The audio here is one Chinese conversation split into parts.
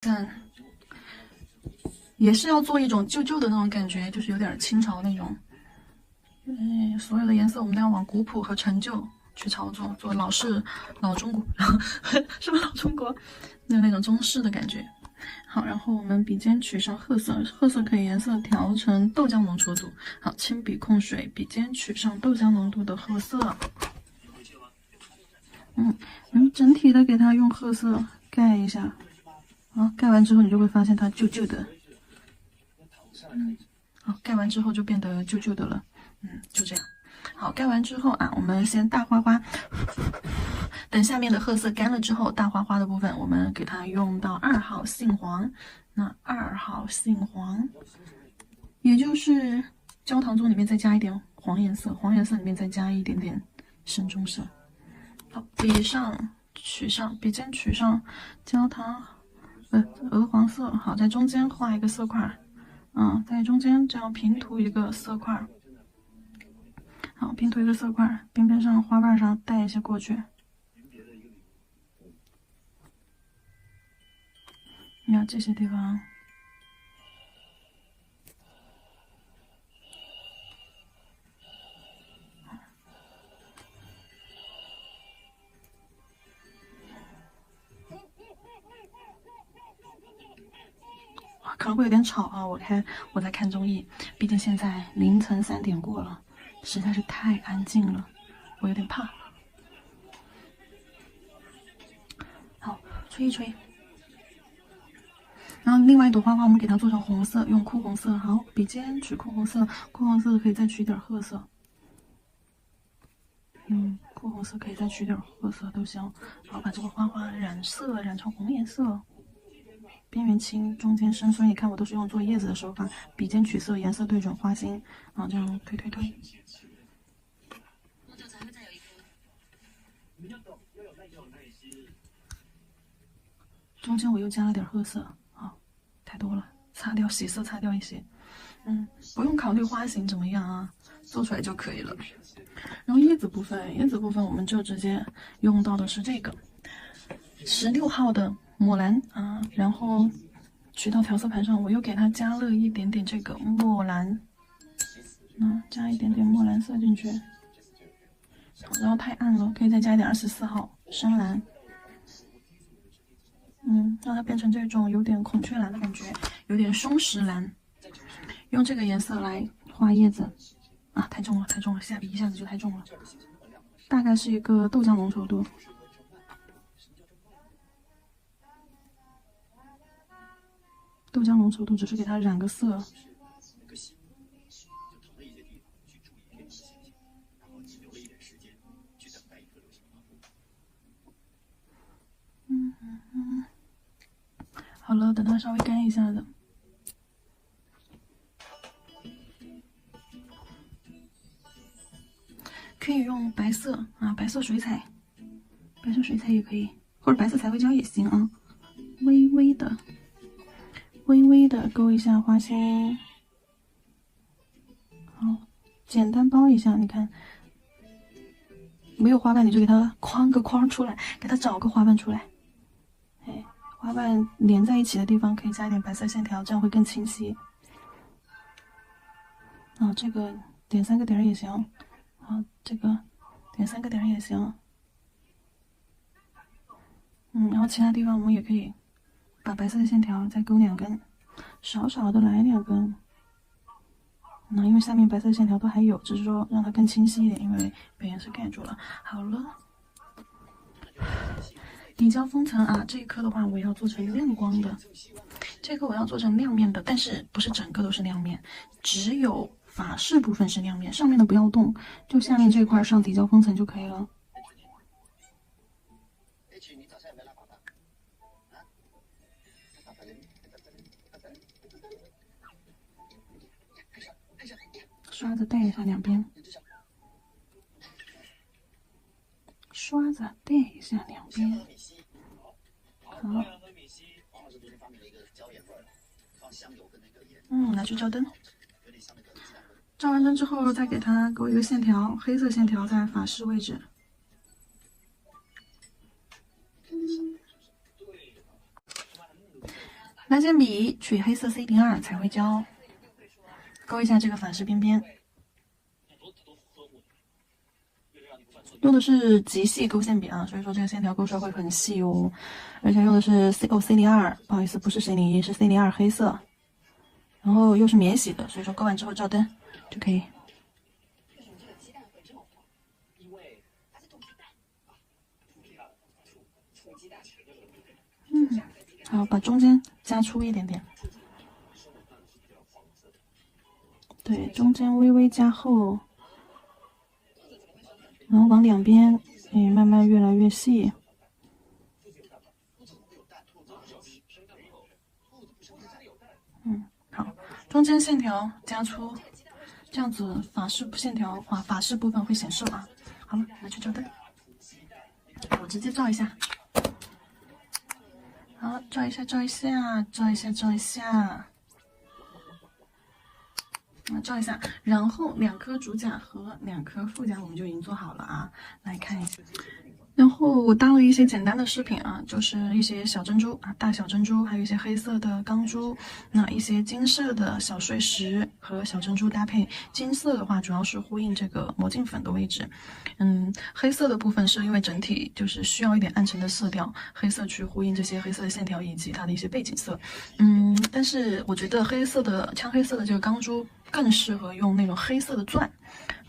赞。也是要做一种旧旧的那种感觉，就是有点清朝那种。所有的颜色我们都要往古朴和陈旧去操作，做老式老中国，是不是老中国？那种中式的感觉。好，然后我们笔尖取上褐色，褐色可以颜色调成豆浆浓稠度。好，轻笔控水，笔尖取上豆浆浓度的褐色。整体的给它用褐色盖一下。好，盖完之后你就会发现它旧旧的。好，盖完之后就变得旧旧的了。就这样。好，盖完之后啊，我们先大花花。等下面的褐色干了之后，大花花的部分我们给它用到2号杏黄。那2号杏黄，也就是焦糖中里面再加一点黄颜色，黄颜色里面再加一点点深棕色。好，笔尖取上焦糖，鹅黄色。好，在中间画一个色块，在中间这样平涂一个色块。好，平涂一个色块，边边上花瓣上带一些过去。你看这些地方，可能会有点吵啊。我在看综艺，毕竟现在凌晨3点过了，实在是太安静了，我有点怕。好，吹一吹。然后另外一朵花花，我们给它做成红色，用酷红色。好，笔尖取酷红色，酷红色可以再取点褐色。酷红色可以再取点褐色都行。好，把这个花花染色，染成红颜色。边缘轻，中间深，所以你看我都是用做叶子的手法，笔尖取色，颜色对准花心，然后这样推。中间我又加了点褐色，好，太多了，洗色擦掉一些。不用考虑花型怎么样啊，做出来就可以了。然后叶子部分我们就直接用到的是这个16号的抹蓝啊，然后取到调色盘上，我又给它加了一点点这个墨蓝，加一点点墨蓝色进去。然后太暗了，可以再加一点24号深蓝。让它变成这种有点孔雀蓝的感觉，有点松石蓝。用这个颜色来画叶子啊，太重了，下笔一下子就太重了。大概是一个豆浆浓稠度。豆浆浓稠度只是给它染个色。好了，等它稍微干一下子。可以用白色啊，白色水彩也可以，或者白色彩绘胶也行啊。微微的勾一下花心。好，简单包一下，你看没有花瓣你就给它框个框出来，给它找个花瓣出来。花瓣连在一起的地方可以加一点白色线条，这样会更清晰。这个点3个点也行。这个点3个点也行。然后其他地方我们也可以把白色的线条再勾2根，少少的来2根。因为下面白色线条都还有，只是说让它更清晰一点，因为被颜色盖住了。好了。底胶封层啊，这一颗的话我要做成亮光的，这颗我要做成亮面的，但是不是整个都是亮面，只有法式部分是亮面，上面的不要动，就下面这块上底胶封层就可以了。刷子带一下两边，刷子带一下两边。好，拿去照灯。照完灯之后，再给它勾一个线条，黑色线条在法式位置。蓝铅笔取黑色 C02 彩绘胶，勾一下这个法式边边。用的是极细勾线笔啊，所以说这个线条勾出来会很细哦。而且用的是 C02，不好意思，不是C01，是 C02 黑色。然后又是免洗的，所以说勾完之后照灯就可以。好，把中间加粗一点点。对，中间微微加厚。然后往两边，慢慢越来越细。好，中间线条加粗，这样子法式线条法式部分会显瘦啊。好了，拿去照灯，我直接照一下。好，照一下，照一下，照一下，照一下。照一下，然后2颗主甲和2颗副甲我们就已经做好了啊，来看一下。然后我搭了一些简单的饰品啊，就是一些小珍珠啊，大小珍珠，还有一些黑色的钢珠，那一些金色的小碎石和小珍珠搭配。金色的话主要是呼应这个魔镜粉的位置，黑色的部分是因为整体就是需要一点暗沉的色调，黑色去呼应这些黑色的线条以及它的一些背景色。但是我觉得枪黑色的这个钢珠更适合用那种黑色的钻。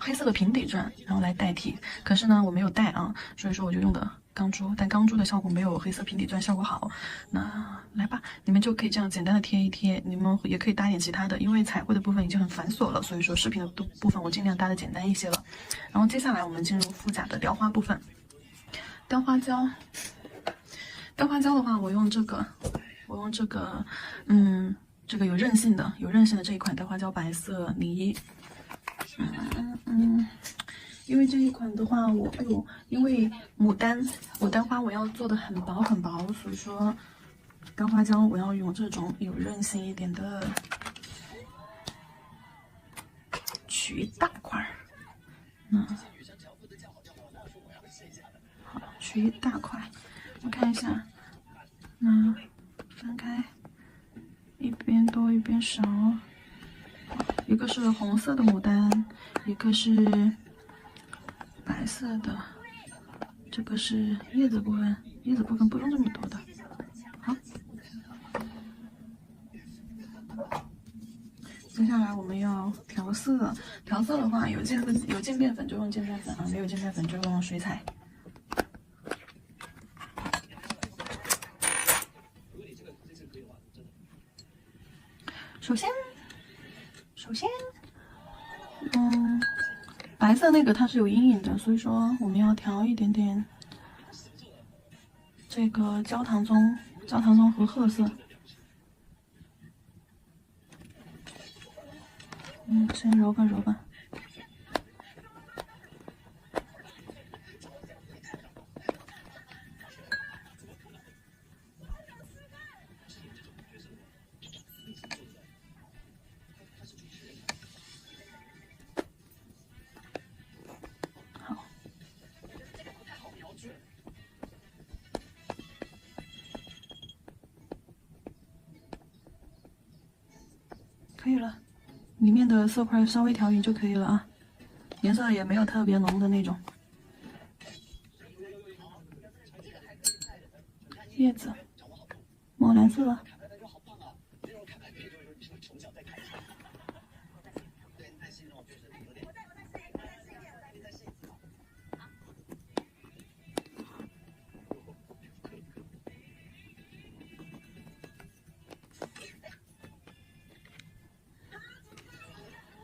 黑色的平底钻，然后来代替。可是呢，我没有带啊，所以说我就用的钢珠，但钢珠的效果没有黑色平底钻效果好。那来吧，你们就可以这样简单的贴一贴，你们也可以搭点其他的，因为彩绘的部分已经很繁琐了，所以说饰品的部分我尽量搭的简单一些了。然后接下来我们进入副甲的雕花部分。雕花胶的话，我用这个，这个有韧性的这一款雕花胶白色泥。因为这一款的话，因为牡丹花我要做的很薄很薄，所以说雕花胶我要用这种有韧性一点的，取一大块，好，取一大块，我看一下，分开，一边多一边少。一个是红色的牡丹，一个是白色的，这个是叶子部分，叶子部分不用这么多的。好，接下来我们要调色，调色的话有渐变粉就用渐变粉啊，没有渐变粉就用水彩。首先，白色那个它是有阴影的，所以说我们要调一点点这个焦糖棕和褐色。先揉吧。可以了，里面的色块稍微调匀就可以了啊，颜色也没有特别浓的那种。叶子，墨蓝色。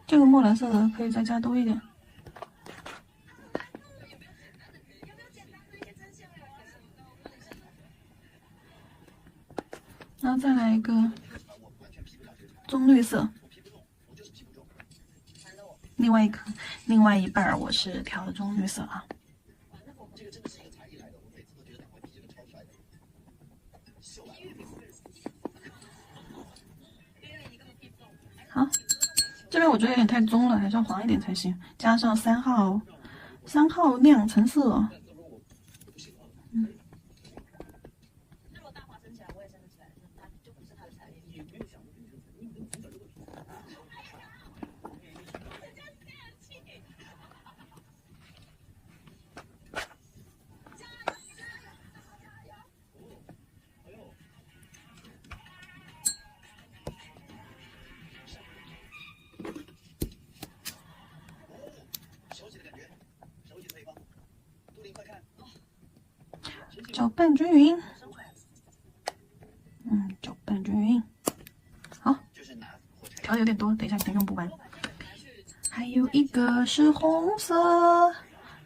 这个墨蓝色的可以再加多一点。然后再来一个棕绿色，另外一半我是调的棕绿色啊。好，这边我觉得有点太棕了，还是要黄一点才行。加上3号亮橙色。搅拌均匀，搅拌均匀。好，调的有点多，等一下可能用不完。还有一个是红色，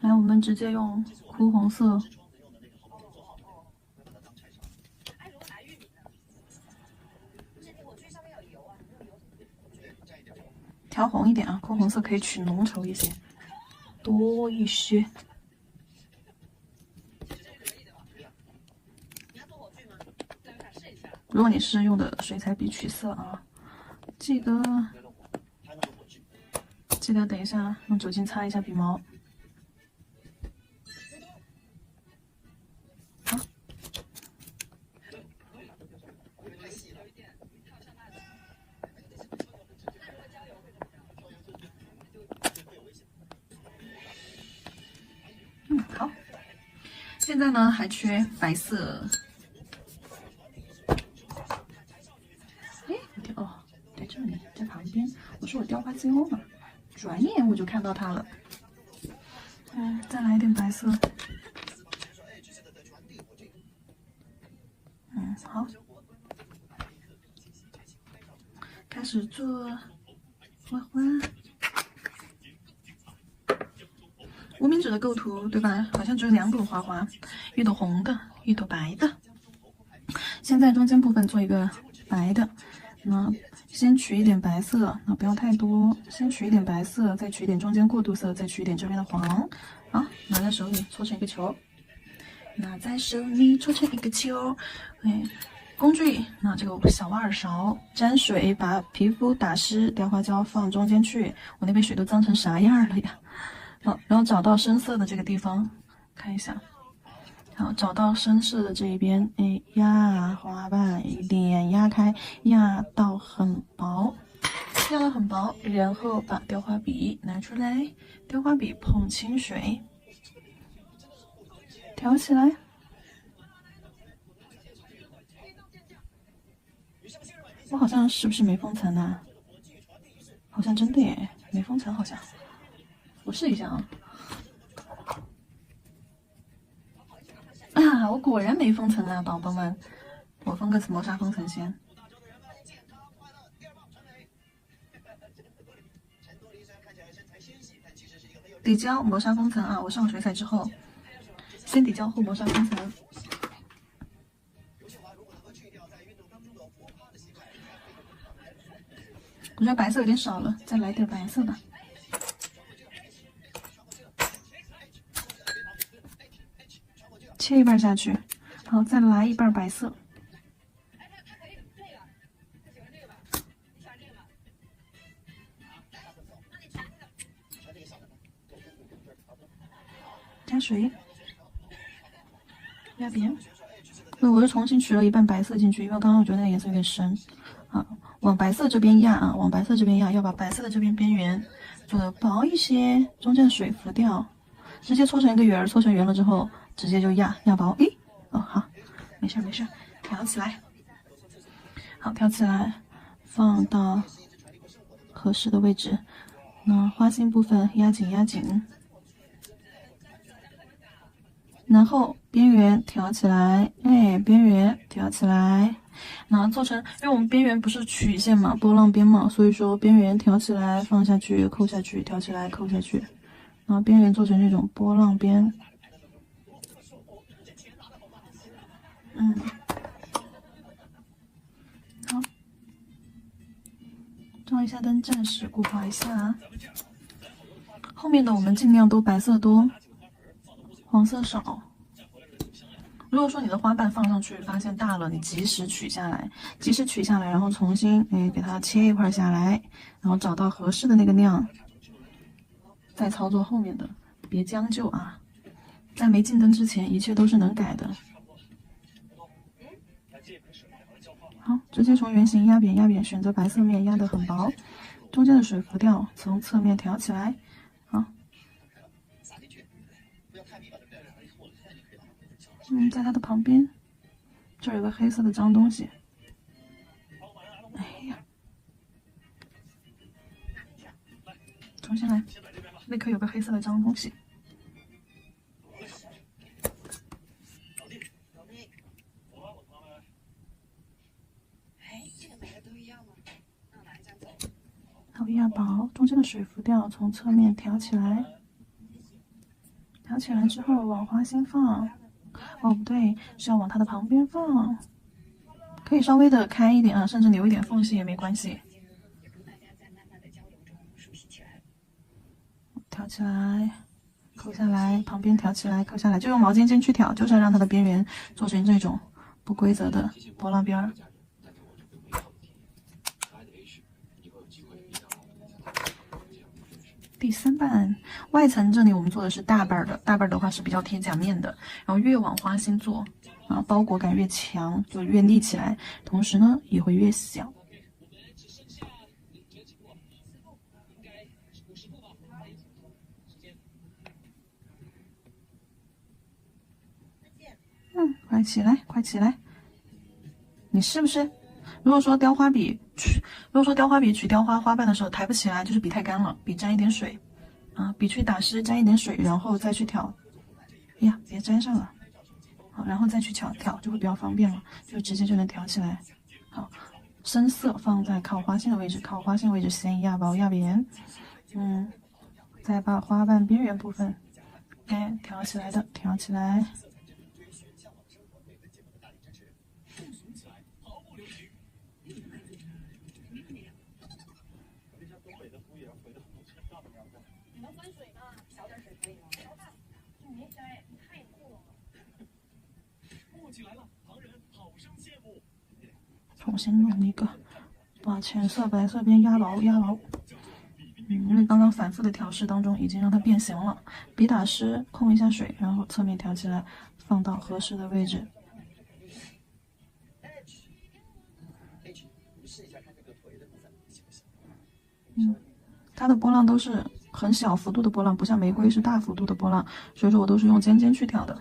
来，我们直接用哭红色。调红一点啊，哭红色可以取浓稠一些，多一些。如果你是用的水彩笔取色啊，记得等一下用酒精擦一下笔毛。好，好。现在呢还缺白色。在这里，在旁边。我说我雕花最后嘛，转眼我就看到它了。再来一点白色。好，开始做花花。无名指的构图，对吧？好像只有2朵花花，一朵红的，一朵白的。先在中间部分做一个白的，那先取一点白色，那不要太多，先取一点白色，再取一点中间过渡色，再取一点这边的黄。好，拿在手里搓成一个球，拿在手里搓成一个球。工具，那这个小挖耳勺，沾水把皮肤打湿，雕花胶放中间去。我那杯水都脏成啥样了呀？好，然后找到深色的这个地方，看一下。好，找到深色的这一边，压花瓣一点压开，压到很薄，压到很薄，然后把雕花笔拿出来，雕花笔碰清水，挑起来。我好像是不是没封层啊？好像真的耶，没封层好像。我试一下啊。我果然没封层啊，宝宝们，我封个磨砂封层先。底胶磨砂封层啊，我上水彩之后，先底胶后磨砂封层。我觉得白色有点少了，再来点白色吧。切一半下去，好，再来一半白色。加水，压扁。我是重新取了一半白色进去，因为刚刚我觉得那个颜色有点深。往白色这边压啊，往白色这边压，要把白色的这边边缘做的薄一些，中间的水浮掉，直接搓成一个圆，搓成圆了之后，直接就压薄。好，没事，挑起来。好，挑起来，放到合适的位置。那花心部分压紧，然后边缘挑起来，边缘挑起来。那做成，因为我们边缘不是曲线嘛，波浪边嘛，所以说边缘挑起来，放下去，扣下去，挑起来，扣下去，然后边缘做成这种波浪边。好，装一下灯，暂时固化一下。后面的我们尽量都白色多，黄色少。如果说你的花瓣放上去发现大了，你及时取下来，然后重新给它切一块下来，然后找到合适的那个量，再操作后面的，别将就啊！在没进灯之前，一切都是能改的。好。好，直接从圆形压扁，压扁，选择白色面压得很薄，中间的水浮调从侧面挑起来。好，在它的旁边，这儿有个黑色的脏东西。哎呀，重新来，那颗有个黑色的脏东西。好，压薄，中间的水浮调从侧面挑起来，挑起来之后往花心放。哦，不对，是要往它的旁边放，可以稍微的开一点啊，甚至留一点缝隙也没关系。挑起来，扣下来，旁边挑起来，扣下来，就用毛尖尖去挑，就是要让它的边缘做成这种不规则的波浪边儿。第3瓣外层这里我们做的是大瓣的，大瓣的话是比较贴假面的，然后越往花心做啊，包裹感越强，就越立起来，同时呢也会越小。快起来，快起来！你是不是？如果说雕花笔取雕花瓣的时候抬不起来，就是笔太干了，笔沾一点水啊，笔去打湿，沾一点水，然后再去挑。哎呀，别沾上了。好，然后再去挑就会比较方便了，就直接就能挑起来。好，深色放在靠花心的位置，靠花心位置先压薄压扁，再把花瓣边缘部分该挑起来的挑起来。重新弄一个，把浅色白色边压薄压薄。因为刚刚反复的调试当中已经让它变形了，笔打湿，控一下水，然后侧面挑起来，放到合适的位置。它的波浪都是很小幅度的波浪，不像玫瑰是大幅度的波浪，所以说我都是用尖尖去挑的。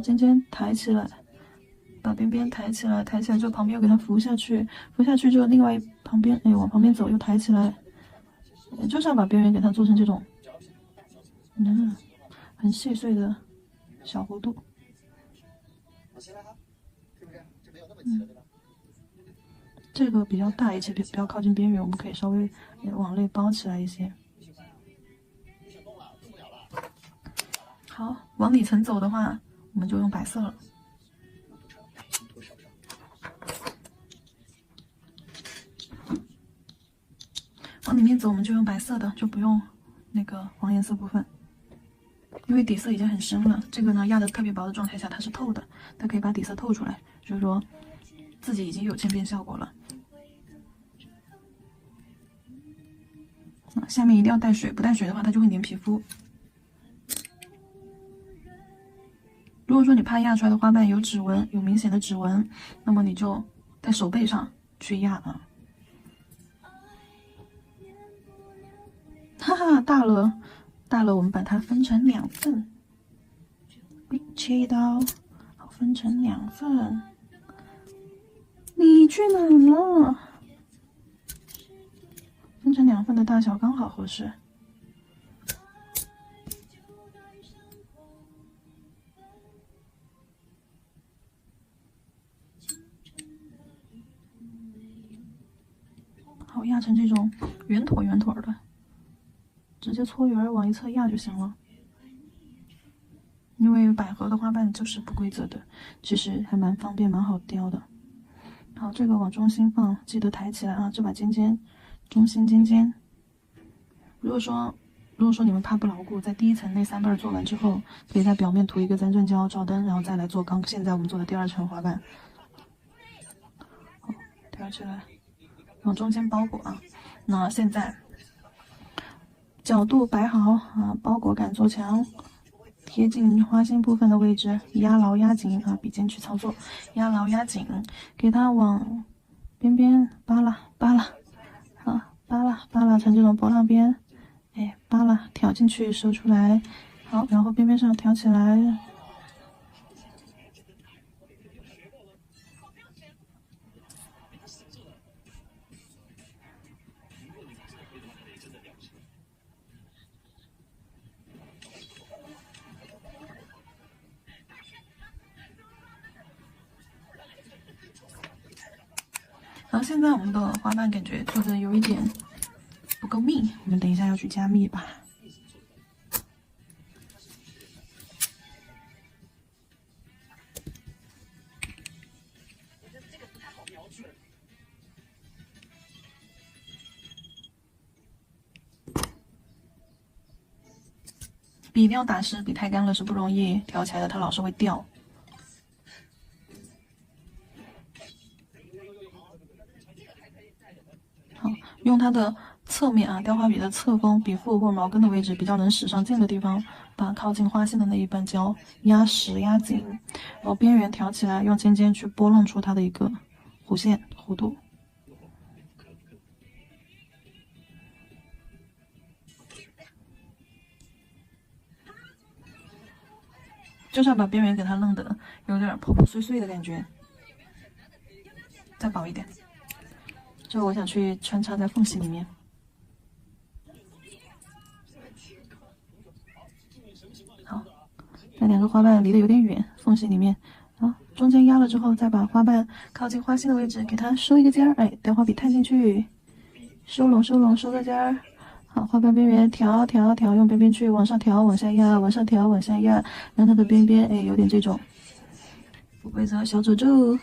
尖尖抬起来，把边边抬起来，抬起来之后旁边又给它浮下去，浮下去之后另外旁边往旁边走又抬起来，就是要把边缘给它做成这种，很细碎的小弧度。这个比较大一些，比较靠近边缘，我们可以稍微往内包起来一些。好，往里层走的话，我们就用白色了。往里面走，我们就用白色的，就不用那个黄颜色部分，因为底色已经很深了。这个呢，压的特别薄的状态下，它是透的，它可以把底色透出来，所以说自己已经有渐变效果了。下面一定要带水，不带水的话，它就会粘皮肤。如果说你怕压出来的花瓣有指纹，有明显的指纹，那么你就在手背上去压啊。哈哈，大了，我们把它分成2份，切一刀，好，分成2份。你去哪了？分成2份的大小刚好合适。好，压成这种圆坨圆坨的，直接搓圆往一侧压就行了。因为百合的花瓣就是不规则的，其实还蛮方便，蛮好雕的。好，这个往中心放，记得抬起来啊，这把尖尖，中心尖尖。如果说你们怕不牢固，在第1层那3瓣做完之后，可以在表面涂一个甾钻胶照灯，然后再来做现在我们做的第2层花瓣。好，挑起来，往中间包裹啊。那现在角度摆好啊，包裹感做强，贴近花心部分的位置压牢压紧啊，笔尖去操作，压牢压紧，给它往边边扒拉扒拉，啊，扒拉扒拉成这种波浪边，哎，扒拉挑进去收出来，好，然后边边上挑起来。然后现在我们的花瓣感觉做的有一点不够密，我们等一下要去加密吧。笔一定要打湿，笔太干了是不容易挑起来的，它老是会掉。好，用它的侧面啊，雕花笔的侧锋、笔腹或者毛根的位置比较能使上劲的地方，把靠近花心的那一半胶压实压紧，然后边缘挑起来，用尖尖去拨弄出它的一个弧线弧度。就是要把边缘给它弄得有点破破碎碎的感觉，再薄一点。这个我想去穿插在缝隙里面。好，那两个花瓣离得有点远，缝隙里面，好，中间压了之后，再把花瓣靠近花心的位置给它收一个尖儿，哎，雕花笔探进去，收拢收拢，收个尖儿。好，花瓣边缘调调调，用边边去往上调，往下压，往上调，往下压，让它的边边哎有点这种不规则小褶皱。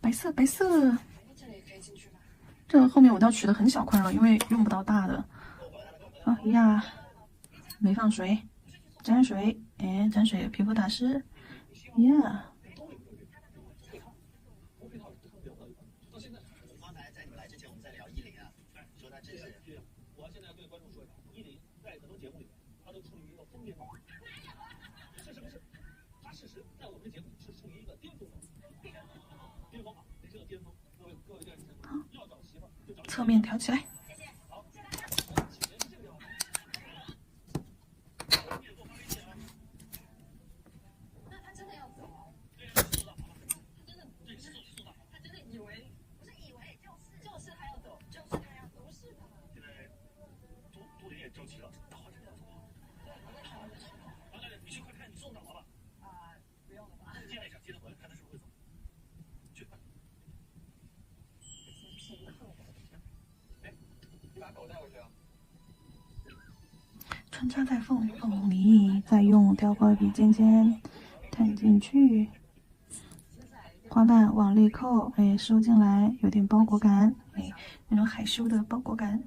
白色白色。这后面我都要取的很小块了，因为用不到大的。啊呀，没放水，沾水，哎，沾水，皮肤打湿，呀。侧面挑起来。穿插在缝里，再用雕花笔尖尖探进去，花瓣往里扣，哎，收进来，有点包裹感，哎，那种害羞的包裹感。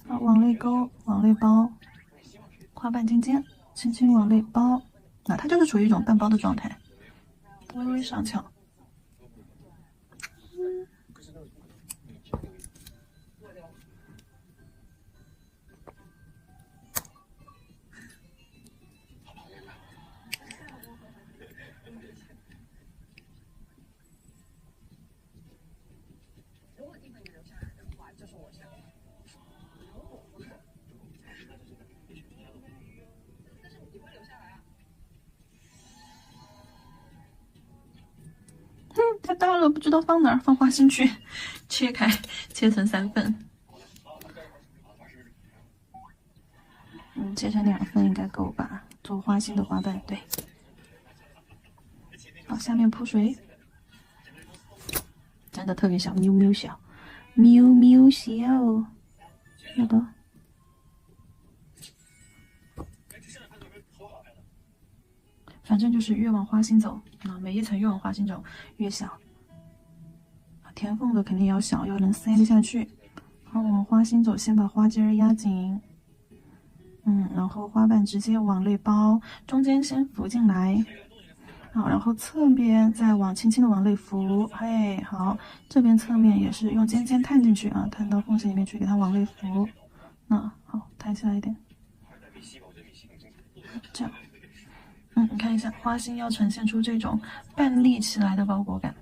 好，往内勾，往内包，花瓣尖尖，轻轻往内包，那它就是处于一种半包的状态，微微上翘。太大了，不知道放哪儿，放花心去，切开，切成3份。切成2份应该够吧？做花心的花瓣，对。好，好，下面铺水，真的特别小，喵喵小，喵喵小，要不？反正就是越往花心走啊，每一层越往花心走越小。填缝的肯定要小，要能塞得下去。好，往花心走，先把花尖压紧。然后花瓣直接往内包，中间先浮进来。好，然后侧边再轻轻的往内浮。嘿，好，这边侧面也是用尖尖探进去啊，探到缝隙里面去，给它往内浮。那好，抬起来一点，这样。你看一下，花心要呈现出这种半立起来的包裹感。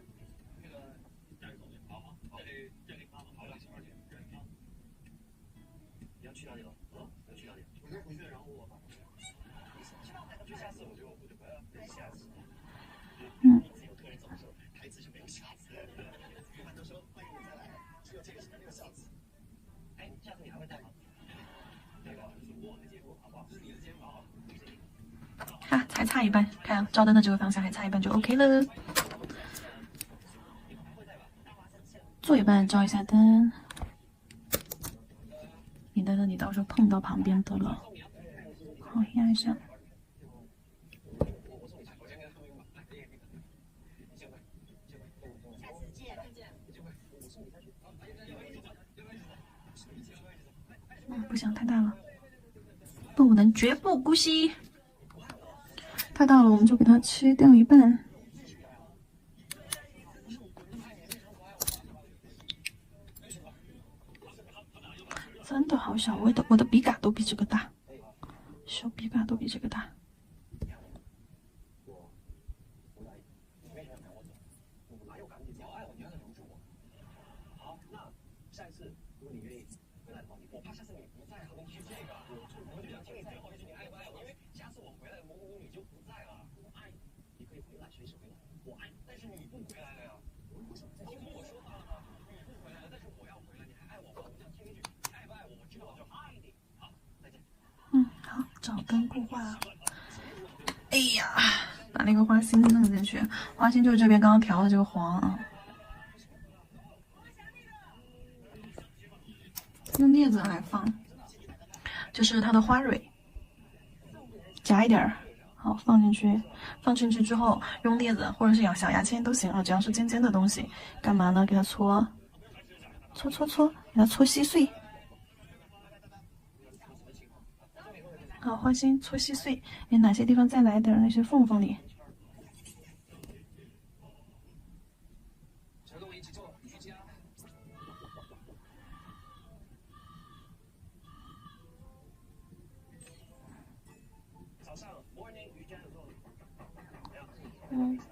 还差一半，看照灯的这个方向还差一半就 OK 了。做一半照一下灯，免得你到时候碰到旁边的了。好，压一下。不行，太大了，不能，绝不姑息。太大了，我们就给它切掉一半。真的好小，我的笔杆都比这个大，手笔杆都比这个大。好，找根固化。哎呀，把那个花心弄进去，花心就是这边刚刚调的这个黄啊。用镊子来放，就是它的花蕊，夹一点儿，好放进去。放进去之后，用镊子或者是小牙签都行啊，只要是尖尖的东西。干嘛呢？给它搓，搓，给它搓稀碎。好，花心搓稀碎。哪些地方再来点那些缝里。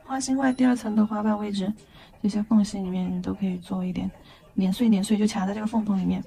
花心外第二层的花瓣位置，这些缝隙里面你都可以做一点，碾碎就卡在这个缝里面。